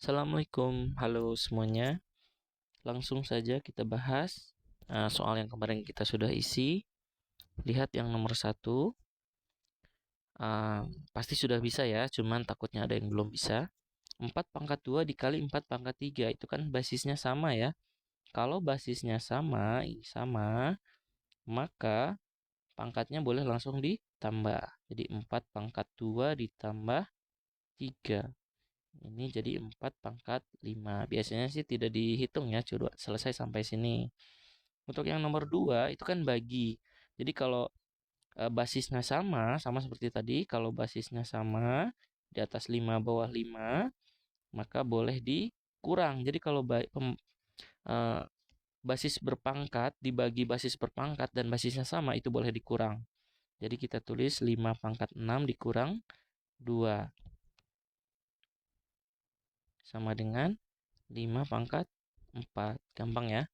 Assalamualaikum, halo semuanya. Langsung saja kita bahas soal yang kemarin kita sudah isi. Lihat yang nomor satu. Pasti sudah bisa ya, cuman takutnya ada yang belum bisa. 4 pangkat 2 dikali 4 pangkat 3, itu kan basisnya sama ya. Kalau basisnya sama, ini sama, maka pangkatnya boleh langsung ditambah. Jadi 4 pangkat 2 ditambah 3. Ini jadi 4 pangkat 5. Biasanya sih tidak dihitung ya, coba selesai sampai sini. Untuk yang nomor 2 itu kan bagi. Jadi kalau basisnya sama, sama seperti tadi, kalau basisnya sama, di atas 5 bawah 5, maka boleh dikurang. Jadi kalau eh, basis berpangkat dibagi basis berpangkat dan basisnya sama, itu boleh dikurang. Jadi kita tulis 5 pangkat 6 dikurang 2. Sama dengan 5 pangkat 4. Gampang ya.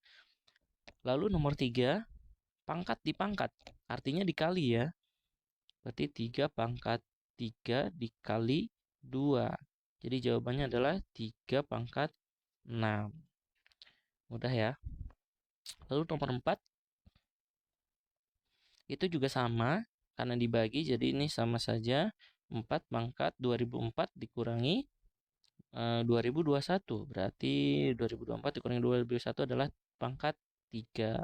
Lalu nomor 3, pangkat dipangkat. Artinya dikali ya. Berarti 3 pangkat 3 dikali 2. Jadi jawabannya adalah 3 pangkat 6. Mudah ya. Lalu nomor 4, itu juga sama. Karena dibagi, jadi ini sama saja. 4 pangkat 2004 dikurangi 2021. Berarti 2024 dikurangi 2021 adalah pangkat 3.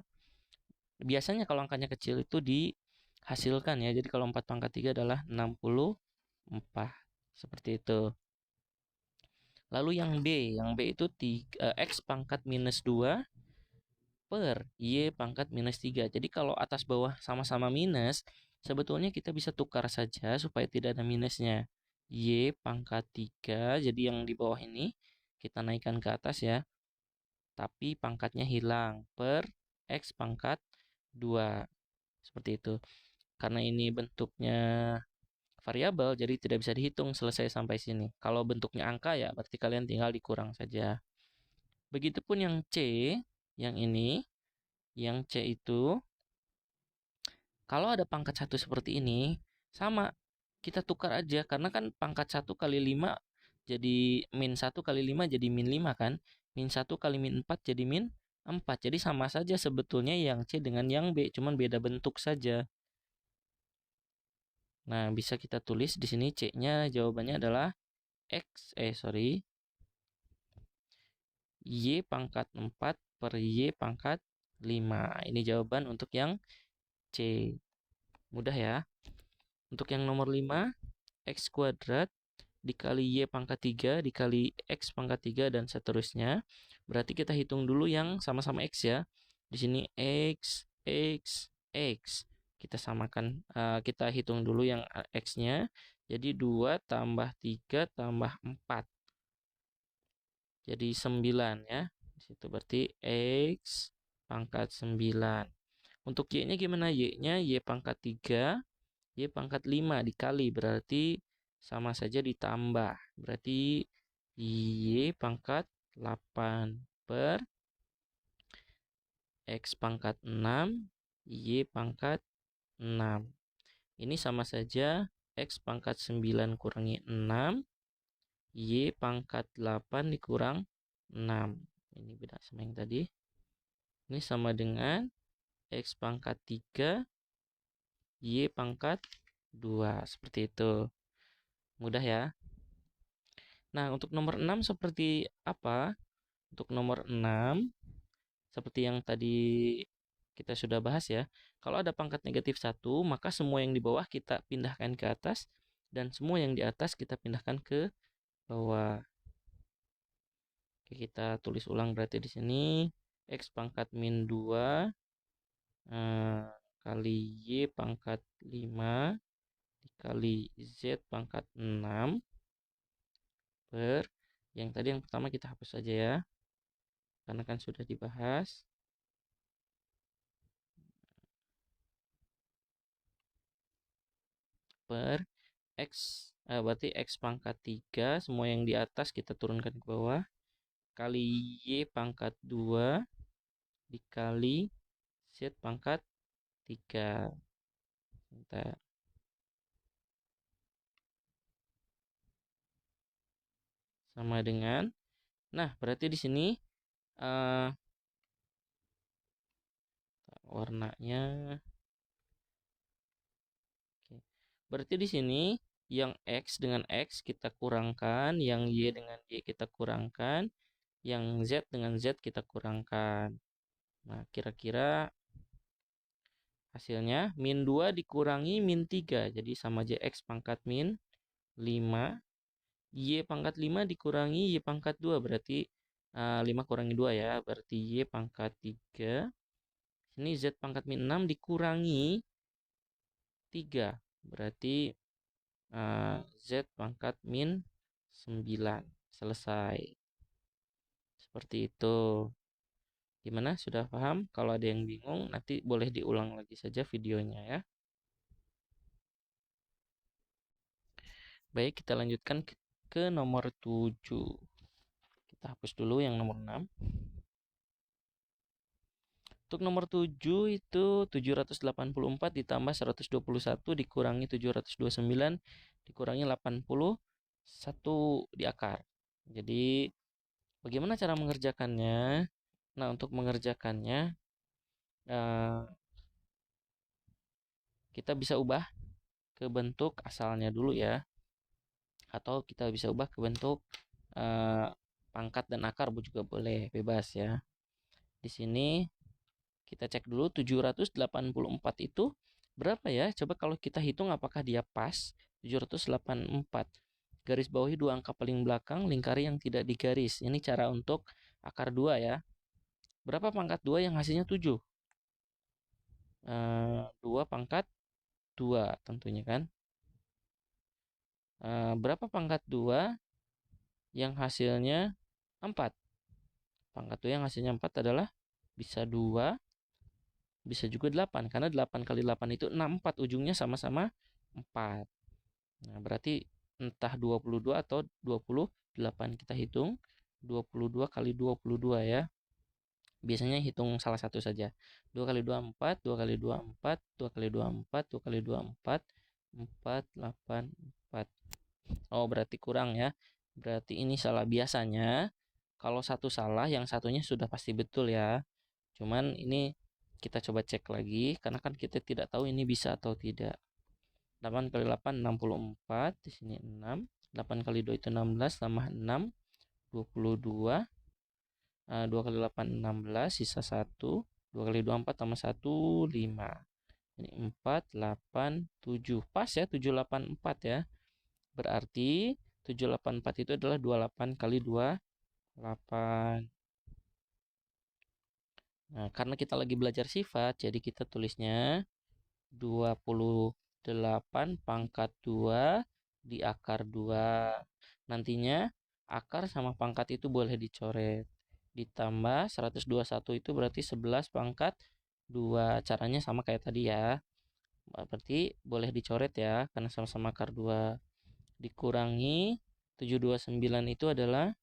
Biasanya kalau angkanya kecil itu dihasilkan ya. Jadi kalau 4 pangkat 3 adalah 64. Seperti itu. Lalu yang B itu X pangkat minus 2 per Y pangkat minus 3. Jadi kalau atas bawah sama-sama minus, sebetulnya kita bisa tukar saja supaya tidak ada minusnya. Y pangkat 3, jadi yang di bawah ini kita naikkan ke atas ya. Tapi pangkatnya hilang per X pangkat 2. Seperti itu. Karena ini bentuknya variabel, jadi tidak bisa dihitung selesai sampai sini. Kalau bentuknya angka ya, berarti kalian tinggal dikurang saja. Begitupun yang C, yang ini, yang C itu, kalau ada pangkat 1 seperti ini, sama, kita tukar aja. Karena kan pangkat 1 kali 5 jadi min 1 kali 5 jadi min 5 kan. Min 1 kali min 4 jadi min 4. Jadi sama saja sebetulnya yang C dengan yang B, cuman beda bentuk saja. Nah, bisa kita tulis di sini C-nya jawabannya adalah Y pangkat 4 per Y pangkat 5. Ini jawaban untuk yang C. Mudah ya. Untuk yang nomor 5, X kuadrat dikali Y pangkat 3 dikali X pangkat 3 dan seterusnya. Berarti kita hitung dulu yang sama-sama X ya. Di sini X, X, X. Kita samakan, kita hitung dulu yang X-nya. Jadi 2 tambah 3 tambah 4. Jadi 9 ya. Di situ berarti X pangkat 9. Untuk Y-nya gimana? Y-nya Y pangkat 3, Y pangkat 5 dikali. Berarti sama saja ditambah. Berarti Y pangkat 8 per X pangkat 6, Y pangkat 6. Ini sama saja X pangkat 9 kurangi 6, Y pangkat 8 dikurang 6. Ini beda sama yang tadi. Ini sama dengan X pangkat 3, Y pangkat 2. Seperti itu. Mudah ya. Nah, untuk nomor 6 seperti apa? Untuk nomor 6, seperti yang tadi kita sudah bahas ya. Kalau ada pangkat negatif 1, maka semua yang di bawah kita pindahkan ke atas. Dan semua yang di atas kita pindahkan ke bawah. Oke, kita tulis ulang berarti di sini. X pangkat min 2 kali Y pangkat 5 dikali Z pangkat 6 per, yang tadi yang pertama kita hapus saja ya, karena kan sudah dibahas, per X, berarti X pangkat 3, semua yang di atas kita turunkan ke bawah, kali Y pangkat 2 dikali Z pangkat 3. Bentar. Sama dengan Nah, berarti di sini warnanya. Oke. Berarti di sini yang X dengan X kita kurangkan, yang Y dengan Y kita kurangkan, yang Z dengan Z kita kurangkan. Nah, kira-kira hasilnya min 2 dikurangi min 3. Jadi sama aja X pangkat min 5. Y pangkat 5 dikurangi Y pangkat 2. Berarti 5 kurangi 2 ya. Berarti Y pangkat 3. Ini Z pangkat min 6 dikurangi 3. Berarti Z pangkat min 9. Selesai. Seperti itu. Gimana? Sudah paham? Kalau ada yang bingung, nanti boleh diulang lagi saja videonya ya. Baik, kita lanjutkan ke nomor 7. Kita hapus dulu yang nomor 6. Untuk nomor 7 itu 784 ditambah 121 dikurangi 729 dikurangi 81 di akar. Jadi bagaimana cara mengerjakannya? Nah, untuk mengerjakannya kita bisa ubah ke bentuk asalnya dulu ya. Atau kita bisa ubah ke bentuk pangkat dan akar juga boleh, bebas ya. Di sini kita cek dulu 784 itu berapa ya? Coba kalau kita hitung apakah dia pas. 784. Garis bawahi dua angka paling belakang, lingkari yang tidak digaris. Ini cara untuk akar 2 ya. Berapa pangkat 2 yang hasilnya 7? 2 pangkat 2 tentunya kan. Berapa pangkat 2 yang hasilnya 4? Pangkat 2 yang hasilnya 4 adalah bisa 2, bisa juga 8. Karena 8 kali 8 itu 64. Ujungnya sama-sama 4. Nah, berarti entah 22 atau 28. Kita hitung 22 kali 22 ya. Biasanya hitung salah satu saja. 2 kali 2 4, 2 kali 2 4, 2 kali 2 4, 2 kali 2 4, 4 8 4. Oh, berarti kurang ya. Berarti ini salah. Biasanya kalau satu salah, yang satunya sudah pasti betul ya. Cuman ini kita coba cek lagi karena kan kita tidak tahu ini bisa atau tidak. 8 kali 8 64, di sini 6. 8 kali 2 itu 16 tambah 6 22. 2 kali 8 16, sisa 1. 2 kali 2 4 tambah 1 5. Ini 4 8 7. Pas ya 784 ya. Berarti 784 itu adalah 28 kali 2 8. Nah, karena kita lagi belajar sifat, jadi kita tulisnya 28 pangkat 2 di akar 2. Nantinya akar sama pangkat itu boleh dicoret. Ditambah 121 itu berarti 11 pangkat 2. Caranya sama kayak tadi ya. Berarti boleh dicoret ya, karena sama-sama akar 2. Dikurangi 729 itu adalah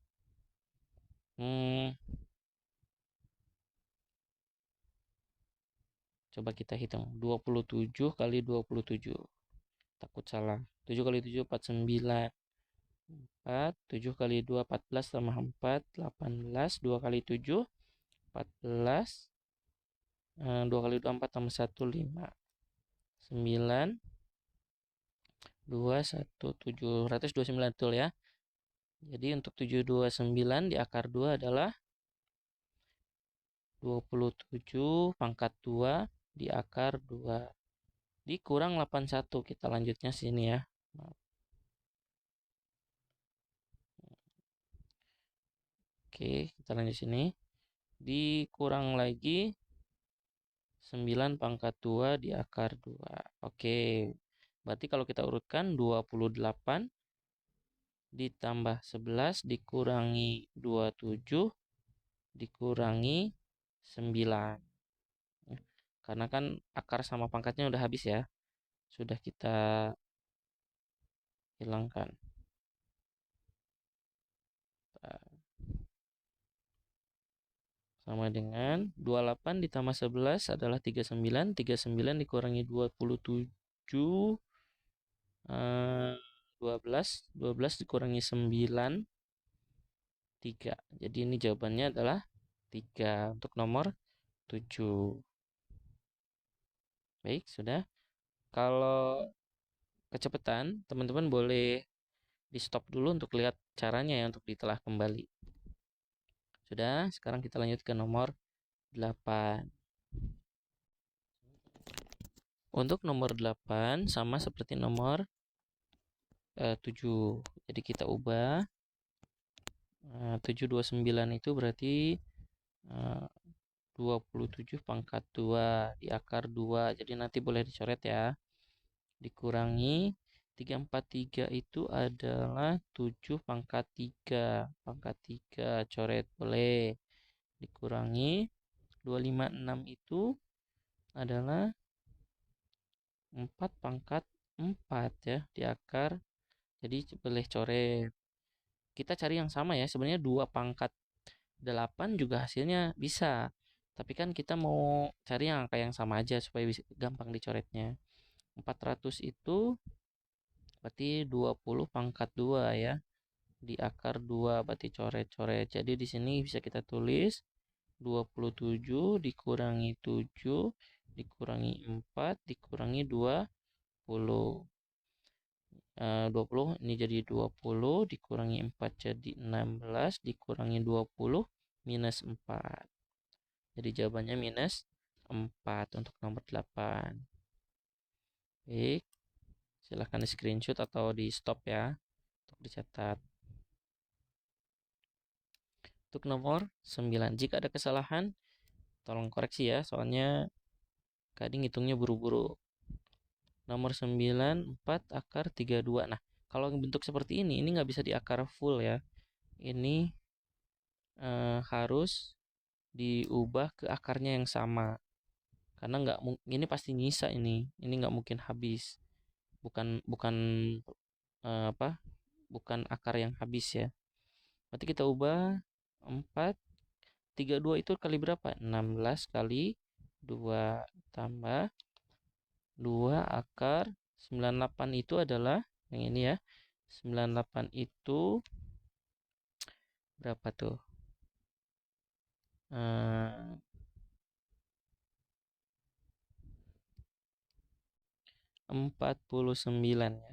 coba kita hitung 27 kali 27. Takut salah. 7 kali 7 49. 4 7 kali 2 14 tambah 4 18. 2 kali 7 14. 2 kali 2 4 tambah 1 5. 9 2 1 729 betul ya. Jadi untuk 729 di akar 2 adalah 27 pangkat 2 di akar 2 dikurang 81. Kita lanjutnya sini ya. Oke, kita lanjut sini. Dikurang lagi 9 pangkat 2 di akar 2. Oke, berarti kalau kita urutkan 28 ditambah 11 dikurangi 27 dikurangi 9. Karena kan akar sama pangkatnya udah habis ya. Sudah kita hilangkan. Sama dengan 28 ditambah 11 adalah 39. 39 dikurangi 27. 12 dikurangi 9 3. Jadi ini jawabannya adalah 3 untuk nomor 7. Baik, sudah. Kalau kecepatan, teman-teman boleh di stop dulu untuk lihat caranya ya, untuk ditelah kembali. Sudah, sekarang kita lanjut ke nomor 8. Untuk nomor 8 sama seperti nomor 7. Jadi kita ubah 729 itu berarti 27 pangkat 2 di akar 2. Jadi nanti boleh dicoret ya. Dikurangi 343 itu adalah 7 pangkat 3. Pangkat 3 coret boleh. Dikurangi 256 itu adalah 4 pangkat 4 ya di akar. Jadi boleh coret. Kita cari yang sama ya. Sebenarnya 2 pangkat 8 juga hasilnya bisa. Tapi kan kita mau cari yang angka yang sama aja supaya bisa gampang dicoretnya. 400 itu berarti 20 pangkat 2 ya. Di akar 2 berarti coret-coret. Jadi di sini bisa kita tulis 27 dikurangi 7 dikurangi 4 dikurangi 20. 20 ini jadi 20 dikurangi 4 jadi 16 dikurangi 20 minus 4. Jadi jawabannya minus 4 untuk nomor 8. Baik, silahkan di screenshot atau di stop ya untuk dicatat. Untuk nomor 9, jika ada kesalahan tolong koreksi ya, soalnya kadang hitungnya buru-buru. Nomor 9, 4 akar 32. Nah, kalau bentuk seperti ini nggak bisa di akar full ya. Ini harus diubah ke akarnya yang sama. Karena nggak ini pasti nyisa ini nggak mungkin habis. Bukan bukan bukan akar yang habis ya. Berarti kita ubah 4 32 itu kali berapa? 16 kali 2 tambah 2 akar 98 itu adalah yang ini ya. 98 itu berapa tuh? 49 ya.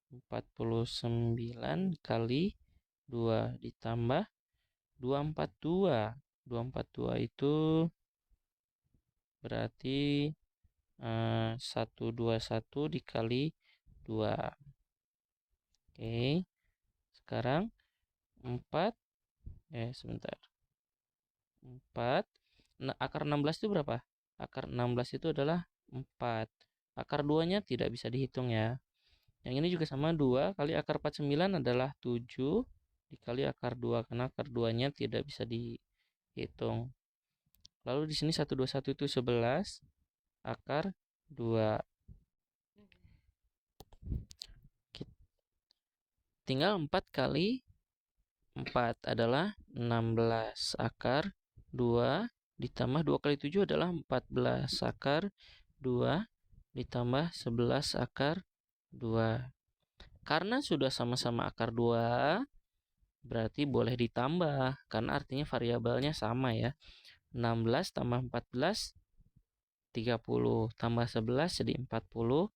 49 kali 2 ditambah 242. 242 itu berarti 121 dikali 2. Oke. Sekarang 4 sebentar. 4. Nah, akar 16 itu berapa? Akar 16 itu adalah 4. Akar 2-nya tidak bisa dihitung ya. Yang ini juga sama, 2 kali akar 49 adalah 7 dikali akar 2 karena akar 2-nya tidak bisa dihitung. Lalu di sini 121 itu 11 akar 2. Tinggal 4 kali 4 adalah 16 akar 2 ditambah 2 kali 7 adalah 14 akar 2 ditambah 11 akar 2. Karena sudah sama-sama akar 2, berarti boleh ditambah. Karena artinya variabelnya sama ya. 16 tambah 14, 30. Tambah 11 jadi 41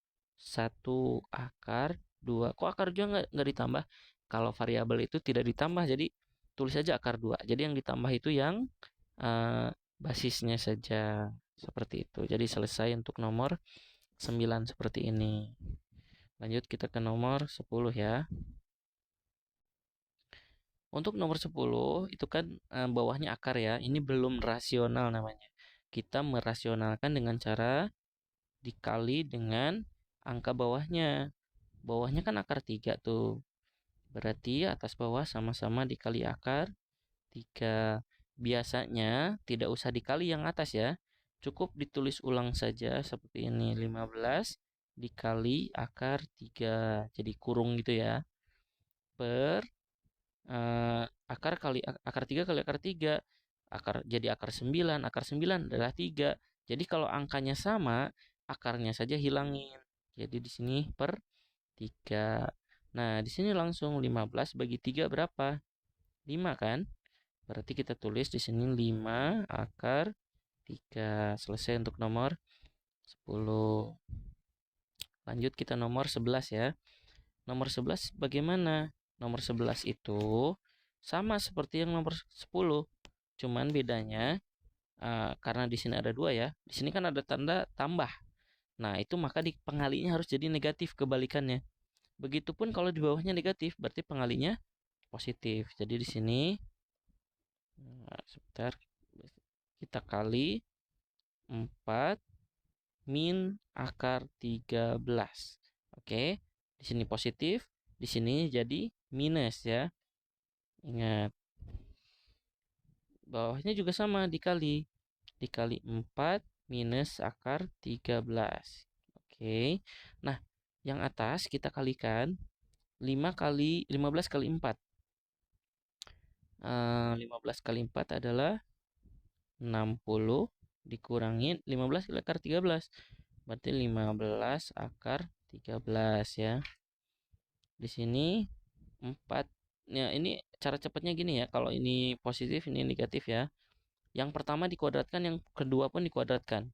akar 2. Kok akar 2 nggak ditambah? Kalau variabel itu tidak ditambah, jadi tulis saja akar 2. Jadi yang ditambah itu yang basisnya saja. Seperti itu. Jadi selesai untuk nomor 9 seperti ini. Lanjut kita ke nomor 10 ya. Untuk nomor 10 itu kan bawahnya akar ya. Ini belum rasional namanya. Kita merasionalkan dengan cara dikali dengan angka bawahnya. Bawahnya kan akar 3 tuh. Berarti atas bawah sama-sama dikali akar 3. Biasanya tidak usah dikali yang atas ya. Cukup ditulis ulang saja seperti ini. 15 dikali akar 3. Jadi kurung gitu ya. Per akar 3 kali akar 3. Jadi akar 9. Akar 9 adalah 3. Jadi kalau angkanya sama, akarnya saja hilangin. Jadi di sini per 3. Nah, di sini langsung 15 bagi 3 berapa? 5 kan? Berarti kita tulis di sini 5 akar 3. Selesai untuk nomor 10. Lanjut kita nomor 11 ya. Nomor 11 bagaimana? Nomor 11 itu sama seperti yang nomor 10. Cuman bedanya karena di sini ada 2 ya. Di sini kan ada tanda tambah. Nah, itu maka di pengalinya harus jadi negatif kebalikannya. Begitupun kalau di bawahnya negatif, berarti pengalinya positif. Jadi di sini sebentar, kita kali 4 min akar 13. Oke, di sini positif, di sini jadi minus ya. Ingat, bawahnya juga sama dikali. Dikali 4 minus akar 13. Oke. Nah, yang atas kita kalikan 15 kali 4. 15 kali 4 adalah 60 dikurangi 15 kali akar 13. Berarti 15 akar 13 ya. Di sini 4. Ya, ini cara cepatnya gini ya. Kalau ini positif, ini negatif ya. Yang pertama dikuadratkan, yang kedua pun dikuadratkan.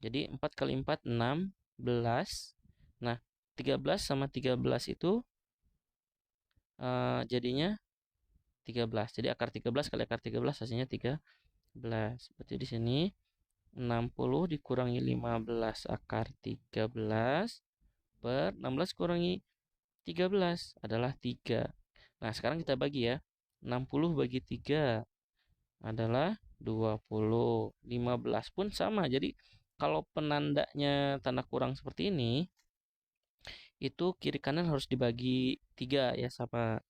Jadi 4 kali 4 16. Nah, 13 sama 13 itu jadinya 13. Jadi akar 13 kali akar 13 hasilnya 13. Berarti di sini 60 dikurangi 15 akar 13 per 16 kurangi 13 adalah 3. Nah, sekarang kita bagi ya. 60 bagi 3 adalah 20. 15 pun sama. Jadi kalau penandanya tanda kurang seperti ini, itu kiri kanan harus dibagi 3 ya sama.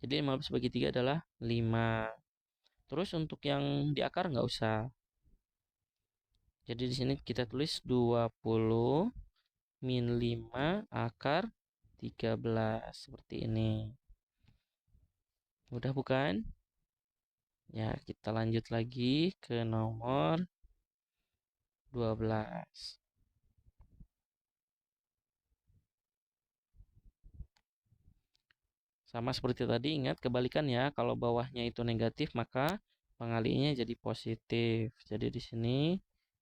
Jadi 15 bagi 3 adalah 5. Terus untuk yang di akar nggak usah. Jadi di sini kita tulis 20 min 5 akar 13 seperti ini. Mudah bukan? Ya, kita lanjut lagi ke nomor 12. Sama seperti tadi, ingat kebalikan ya. Kalau bawahnya itu negatif, maka pengalinya jadi positif. Jadi di sini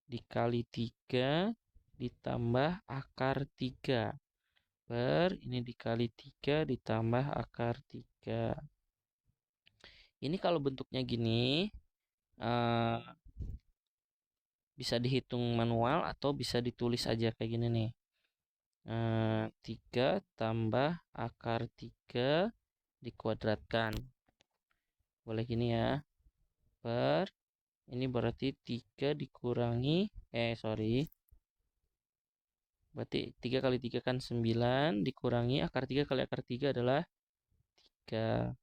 dikali 3 ditambah akar 3 per ini dikali 3 ditambah akar 3. Ini kalau bentuknya gini, uh, bisa dihitung manual atau bisa ditulis aja kayak gini nih. 3 tambah akar 3 dikuadratkan. Boleh gini ya. Per ini berarti 3 dikurangi berarti 3 kali 3 kan 9 dikurangi akar 3 kali akar 3 adalah 3.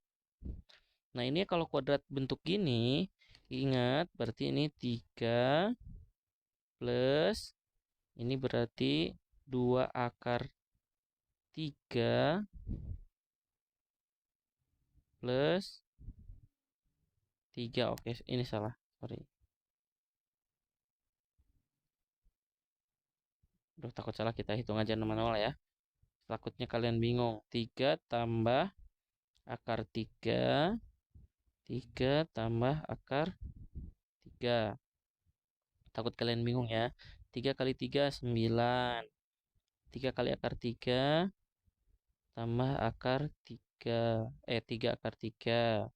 Nah, ini kalau kuadrat bentuk gini, ingat berarti ini 3 plus ini berarti 2 akar 3 plus 3. Oke, ini salah. Sorry. Udah takut salah, kita hitung aja manual ya. Takutnya kalian bingung. 3 tambah akar 3. 3 tambah akar 3. Takut kalian bingung ya. 3 kali 3 9. 3 kali akar 3 tambah akar 3. 3 akar 3.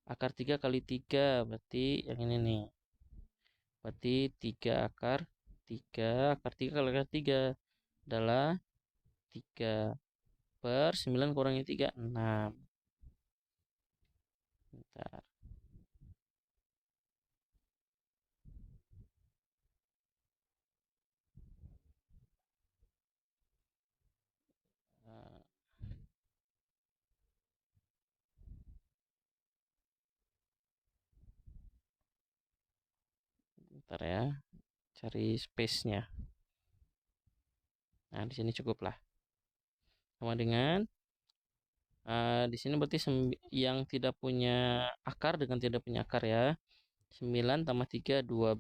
Akar 3 kali 3 berarti yang ini nih. Berarti 3 akar 3. Akar 3 kali akar 3 adalah 3 per 9 kurangi 3 6. Bentar. Bentar ya. Cari space-nya. Nah, di sini cukup lah. Sama dengan di sini berarti yang tidak punya akar dengan tidak punya akar ya. 9 tambah 3 12.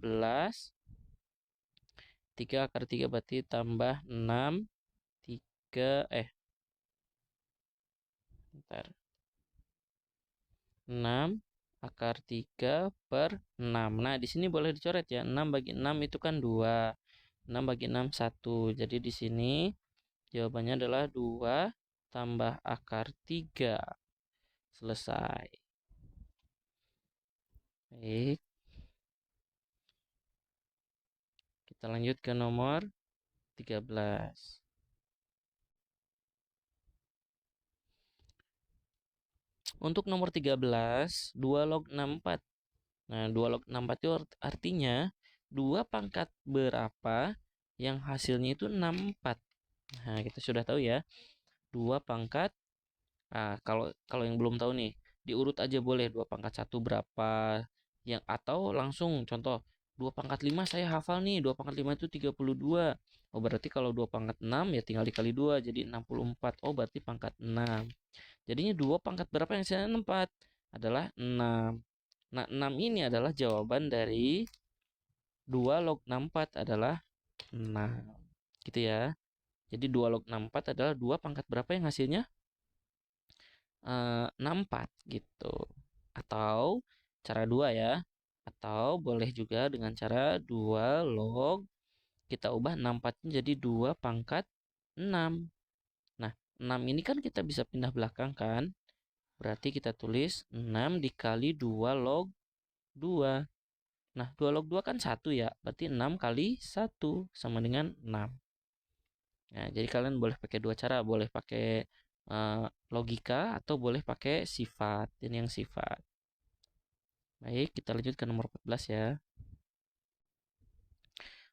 3 akar 3 berarti tambah 6. 3 Bentar. 6 akar 3 per 6. Nah, di sini boleh dicoret ya. 6 bagi 6 itu kan 2. 6 bagi 6, 1. Jadi di sini jawabannya adalah 2 tambah akar 3. Selesai. Baik. Kita lanjut ke nomor 13. Untuk nomor 13, 2 log 64. Nah, 2 log 64 itu artinya 2 pangkat berapa yang hasilnya itu 64. Nah, kita sudah tahu ya. 2 pangkat. Nah, kalau yang belum tahu nih, diurut aja boleh 2 pangkat 1 berapa. Yang atau langsung contoh 2 pangkat 5 saya hafal nih. 2 pangkat 5 itu 32. Oh, berarti kalau 2 pangkat 6 ya tinggal dikali 2 jadi 64. Oh, berarti pangkat 6. Jadinya 2 pangkat berapa yang hasilnya 4? Adalah 6. Nah, 6 ini adalah jawaban dari 2 log 64 adalah 6. Gitu ya. Jadi 2 log 64 adalah 2 pangkat berapa yang hasilnya 64 gitu. Atau cara 2 ya. Atau boleh juga dengan cara 2 log kita ubah 64 jadi 2 pangkat 6. Nah, 6 ini kan kita bisa pindah belakang kan? Berarti kita tulis 6 dikali 2 log 2. Nah, 2 log 2 kan 1 ya. Berarti 6 kali 1 sama dengan 6. Nah, jadi kalian boleh pakai dua cara. Boleh pakai logika atau boleh pakai sifat. Ini yang sifat. Baik, kita lanjut ke nomor 14 ya.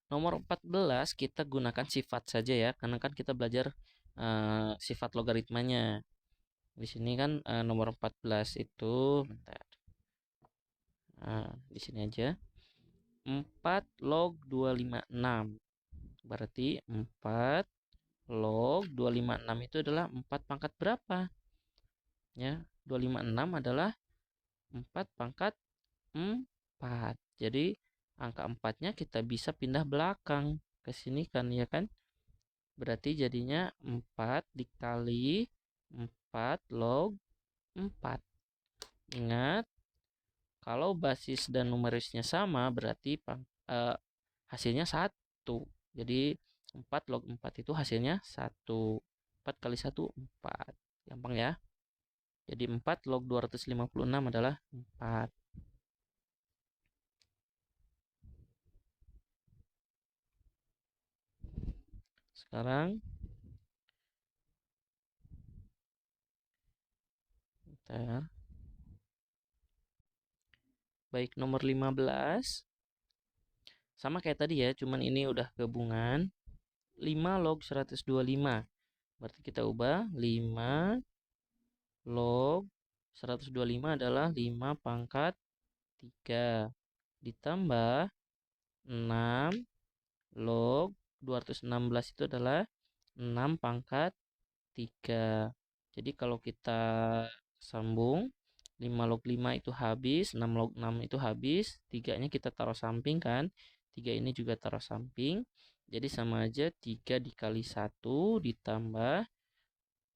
Nomor 14 kita gunakan sifat saja ya. Karena kan kita belajar sifat logaritmanya. Di sini kan nomor 14 itu, bentar. Di sini aja. 4 log 256. Berarti 4 log 256 itu adalah 4 pangkat berapa? Ya, 256 adalah 4 pangkat 4. Jadi angka 4-nya kita bisa pindah belakang ke sini kan ya kan? Berarti jadinya 4 dikali 4 log 4. Ingat, kalau basis dan numerisnya sama berarti hasilnya 1. Jadi 4 log 4 itu hasilnya 1. 4 kali 1, 4. Gampang ya. Jadi 4 log 256 adalah 4. Sekarang bentar. Baik, nomor 15. Sama kayak tadi ya, cuman ini udah gabungan. 5 log 125. Berarti kita ubah 5 log 125 adalah 5 pangkat 3 ditambah 6 log 216 itu adalah 6 pangkat 3. Jadi kalau kita sambung 5 log 5 itu habis, 6 log 6 itu habis, 3-nya kita taruh samping kan. 3 ini juga taruh samping. Jadi sama aja 3 dikali 1 ditambah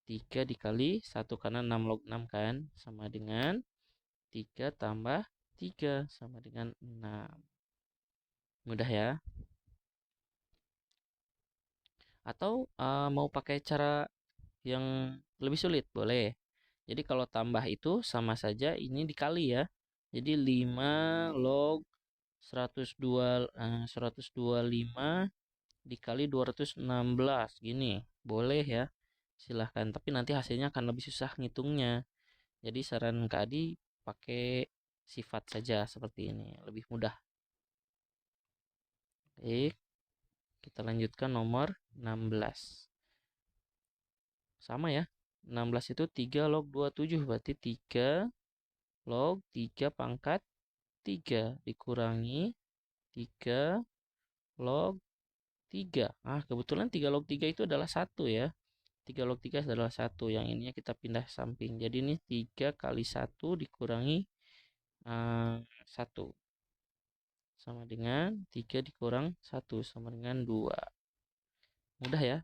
3 dikali 1 karena 6 log 6 kan. Sama dengan 3 tambah 3 sama dengan 6. Mudah ya. Atau mau pakai cara yang lebih sulit boleh. Jadi kalau tambah itu sama saja ini dikali ya. Jadi 5 log 125 dikali 216 gini. Boleh ya. Silahkan, tapi nanti hasilnya akan lebih susah ngitungnya. Jadi saran Kak Adi pakai sifat saja seperti ini, lebih mudah. Baik, kita lanjutkan nomor 16. Sama ya. 16 itu 3 log 27 berarti 3 log 3 pangkat 3 dikurangi 3 log 3. Kebetulan 3 log 3 itu adalah 1 ya. 3 log 3 adalah 1. Yang ininya kita pindah samping. Jadi ini 3 kali 1 dikurangi 1. Sama dengan 3 dikurang 1 sama dengan 2. Mudah ya.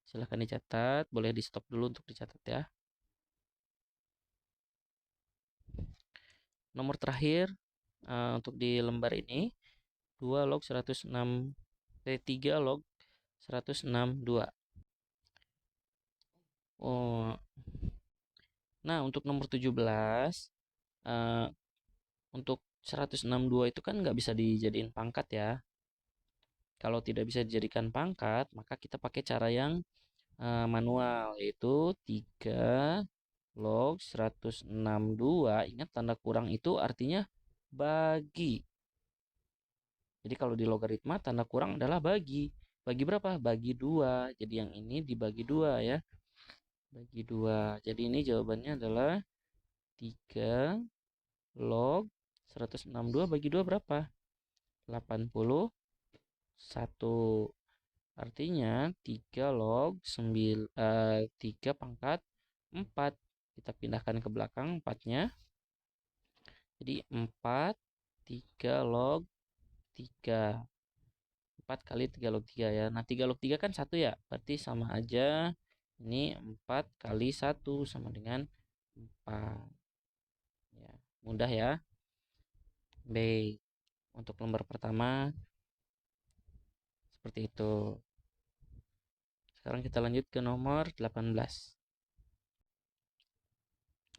Silahkan dicatat. Boleh di stop dulu untuk dicatat ya. nomor terakhir untuk di lembar ini 2 log 106 3 log 162. Oh, nah untuk nomor 17 untuk 162 itu kan nggak bisa dijadiin pangkat ya. Kalau tidak bisa dijadikan pangkat, maka kita pakai cara yang manual, yaitu 3 log 162. Ingat tanda kurang itu artinya bagi. Jadi kalau di logaritma tanda kurang adalah bagi. Bagi berapa? Bagi 2. Jadi yang ini dibagi 2 ya. Bagi 2. Jadi ini jawabannya adalah 3 log 162 bagi 2 berapa? 81. Artinya 3 log 3 pangkat 4. Kita pindahkan ke belakang 4-nya. Jadi 4 3 log 3. 4 kali 3 log 3 ya. Nah 3 log 3 kan 1 ya. Berarti sama aja. Ini 4 kali 1 sama dengan 4. Ya, mudah ya. Baik. Untuk lembar pertama seperti itu. Sekarang kita lanjut ke nomor 18.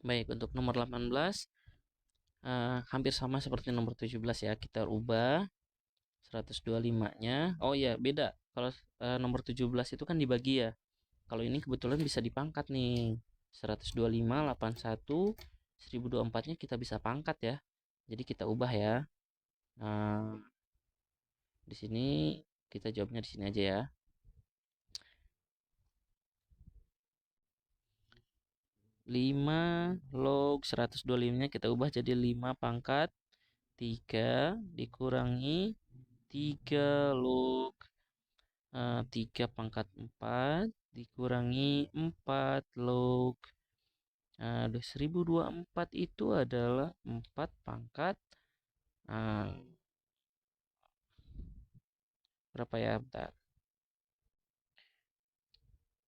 Baik, untuk nomor 18 hampir sama seperti nomor 17 ya. Kita ubah 125-nya. Oh iya, beda. Kalau nomor 17 itu kan dibagi ya. Kalau ini kebetulan bisa dipangkat nih. 125, 81, 1024-nya kita bisa pangkat ya. Jadi kita ubah ya. Nah, di sini kita jawabnya di sini aja ya. 5 log 125-nya kita ubah jadi 5 pangkat 3 dikurangi 3 log 3 pangkat 4 dikurangi 4 log. Aduh, 1024 itu adalah 4 pangkat berapa ya? Bentar.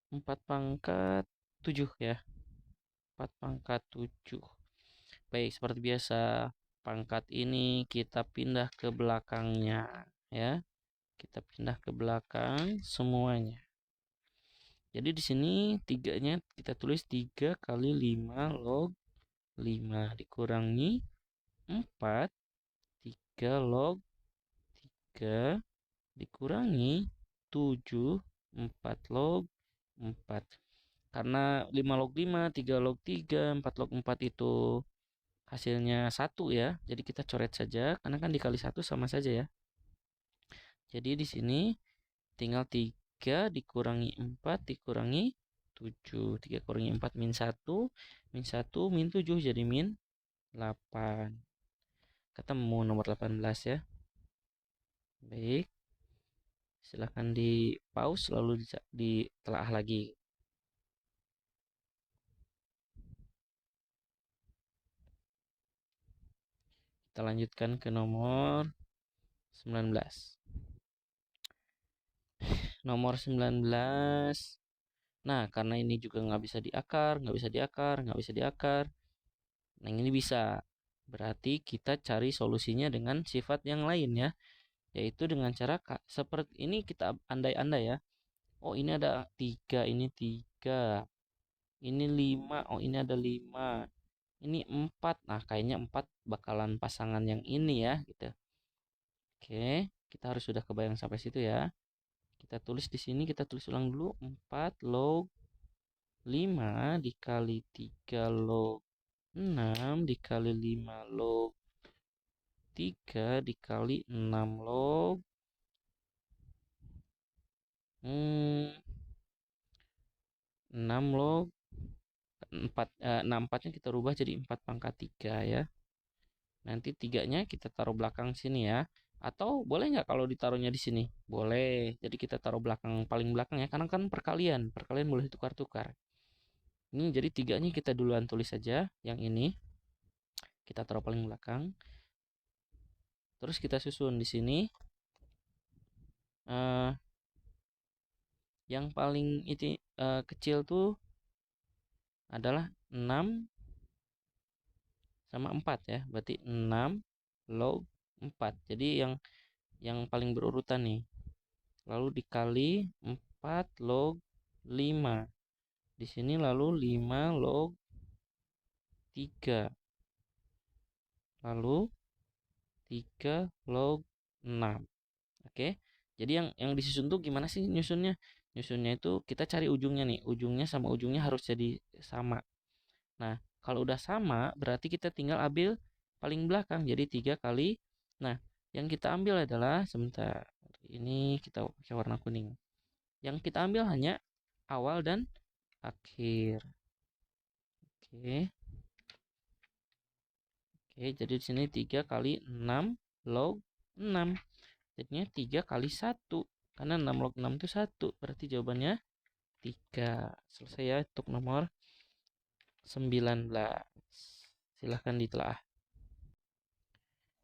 4 pangkat 7 ya. 4 pangkat 7. Baik, seperti biasa, pangkat ini kita pindah ke belakangnya ya. Kita pindah ke belakang semuanya. Jadi di sini 3-nya kita tulis 3 kali 5 log 5 dikurangi 4 3 log 3 dikurangi 7 4 log 4. Karena 5 log 5, 3 log 3, 4 log 4 itu hasilnya 1 ya. Jadi kita coret saja karena kan dikali 1 sama saja ya. Jadi di sini tinggal 3 dikurangi 4 dikurangi 7. 3 kurangi 4 min 1. Min 1 min 7 jadi min 8. Ketemu nomor 18 ya. Baik. Silahkan di pause lalu ditelaah lagi. Kita lanjutkan ke nomor 19. Nomor 19. Nah, karena ini juga nggak bisa diakar, nggak bisa diakar, nggak bisa diakar. Nah, ini bisa. Berarti kita cari solusinya dengan sifat yang lain ya. Yaitu dengan cara seperti ini kita andai-andai ya. Oh, ini ada 3, ini 3. Ini 5, oh ini ada 5. Ini 4. Nah, kayaknya 4 bakalan pasangan yang ini ya, gitu. Oke, kita harus sudah kebayang sampai situ ya. Kita tulis di sini, kita tulis ulang dulu. 4 log 5 dikali 3 log 6 dikali 5 log 3 dikali 6 log 6 log 4 4-nya kita rubah jadi 4 pangkat 3 ya. Nanti 3-nya kita taruh belakang sini ya. Atau boleh nggak kalau ditaruhnya di sini? Boleh. Jadi kita taruh belakang paling belakang ya karena kan perkalian. Perkalian boleh tukar-tukar. Ini jadi 3-nya kita duluan tulis saja. Yang ini kita taruh paling belakang. Terus kita susun di sini. Yang paling kecil tuh adalah 6 sama 4 ya. Berarti 6 log 4. Jadi yang paling berurutan nih. Lalu dikali 4 log 5. Di sini lalu 5 log 3. Lalu 3 log 6. Oke. Jadi yang disusun tuh gimana sih nyusunnya? Nyusunnya itu kita cari ujungnya nih. Ujungnya sama ujungnya harus jadi sama. Nah, kalau udah sama berarti kita tinggal ambil paling belakang. Jadi 3 kali. Nah, yang kita ambil adalah sebentar. Ini kita pakai warna kuning. Yang kita ambil hanya awal dan akhir. Oke. Oke, jadi di sini 3 kali 6 log 6. Jadinya 3 kali 1. Karena 6 log 6 itu 1. Berarti jawabannya 3. Selesai ya untuk nomor 19. Silahkan ditelaah.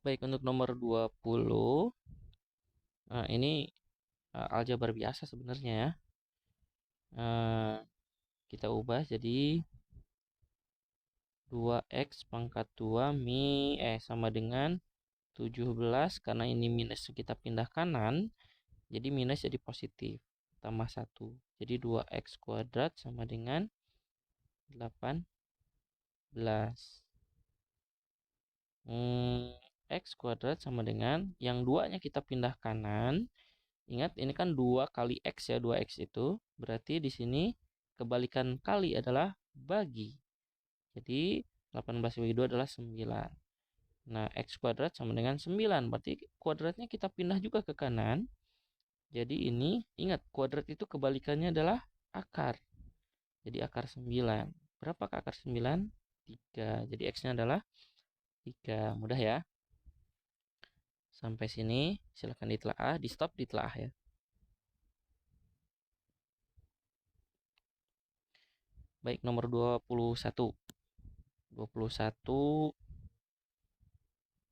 Baik, untuk nomor 20. Nah, ini aljabar biasa sebenarnya ya. Kita ubah jadi 2x pangkat 2 sama dengan 17. Karena ini minus kita pindah kanan, jadi minus jadi positif. Tambah 1. Jadi 2x kuadrat sama dengan 18. X kuadrat sama dengan yang 2-nya kita pindah kanan. Ingat ini kan 2 kali X ya, 2X itu. Berarti di sini kebalikan kali adalah bagi. Jadi 18 bagi 2 adalah 9. Nah, X kuadrat sama dengan 9. Berarti kuadratnya kita pindah juga ke kanan. Jadi ini, ingat kuadrat itu kebalikannya adalah akar. Jadi akar 9. Berapakah akar 9? 3. Jadi X-nya adalah 3. Mudah ya. Sampai sini silahkan ditelaah, di stop ditelaah ya. Baik, nomor 21. 21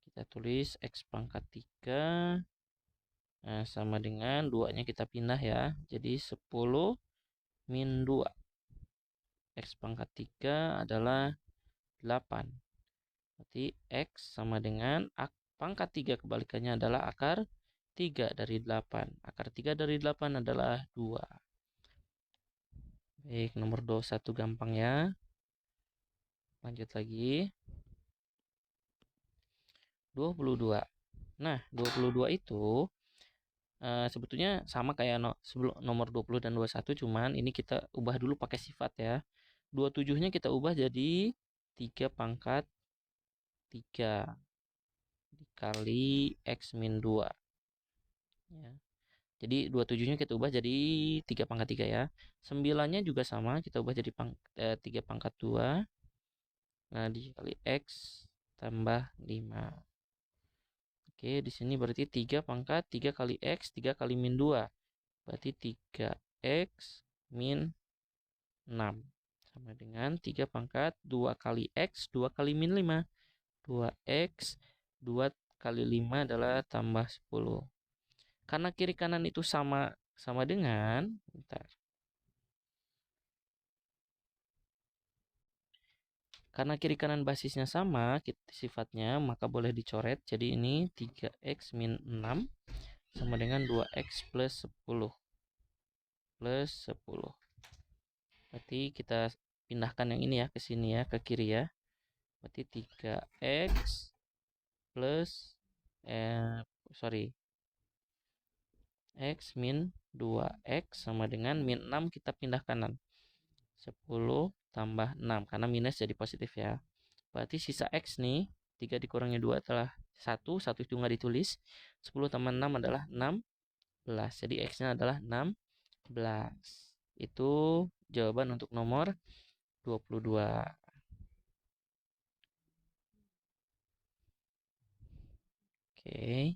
kita tulis X pangkat 3 sama dengan 2-nya kita pindah ya. Jadi 10 min 2. X pangkat 3 adalah 8. Berarti X sama dengan pangkat 3 kebalikannya adalah akar 3 dari 8. Akar 3 dari 8 adalah 2. Baik, nomor 21 gampang ya. Lanjut lagi. 22. Nah, 22 itu sebetulnya sama kayak sebelum nomor 20 dan 21, cuman ini kita ubah dulu pakai sifat ya. 27-nya kita ubah jadi 3 pangkat 3 dikali X min 2. Ya. Jadi 27-nya kita ubah jadi 3 pangkat 3 ya. 9-nya juga sama, kita ubah jadi 3 pangkat 2. Nah, dikali X tambah 5. Oke, di sini berarti 3 pangkat 3 kali X, 3 kali min 2. Berarti 3X min 6. Sama dengan 3 pangkat 2 kali X, 2 kali min 5. 2X, 2 kali 5 adalah tambah 10. Karena kiri kanan itu sama dengan, bentar. Karena kiri kanan basisnya sama sifatnya, maka boleh dicoret. Jadi ini 3X min 6 sama dengan 2X plus 10. Plus 10. Berarti kita pindahkan yang ini ya ke sini ya, ke kiri ya. Berarti 3X plus X min 2X sama dengan min 6 kita pindah kanan. 10 tambah 6 karena minus jadi positif ya. Berarti sisa X nih 3 dikurangi 2 adalah 1 itu nggak ditulis. 10 tambah 6 adalah 16. Jadi X-nya adalah 16. Itu jawaban untuk nomor 22. Oke.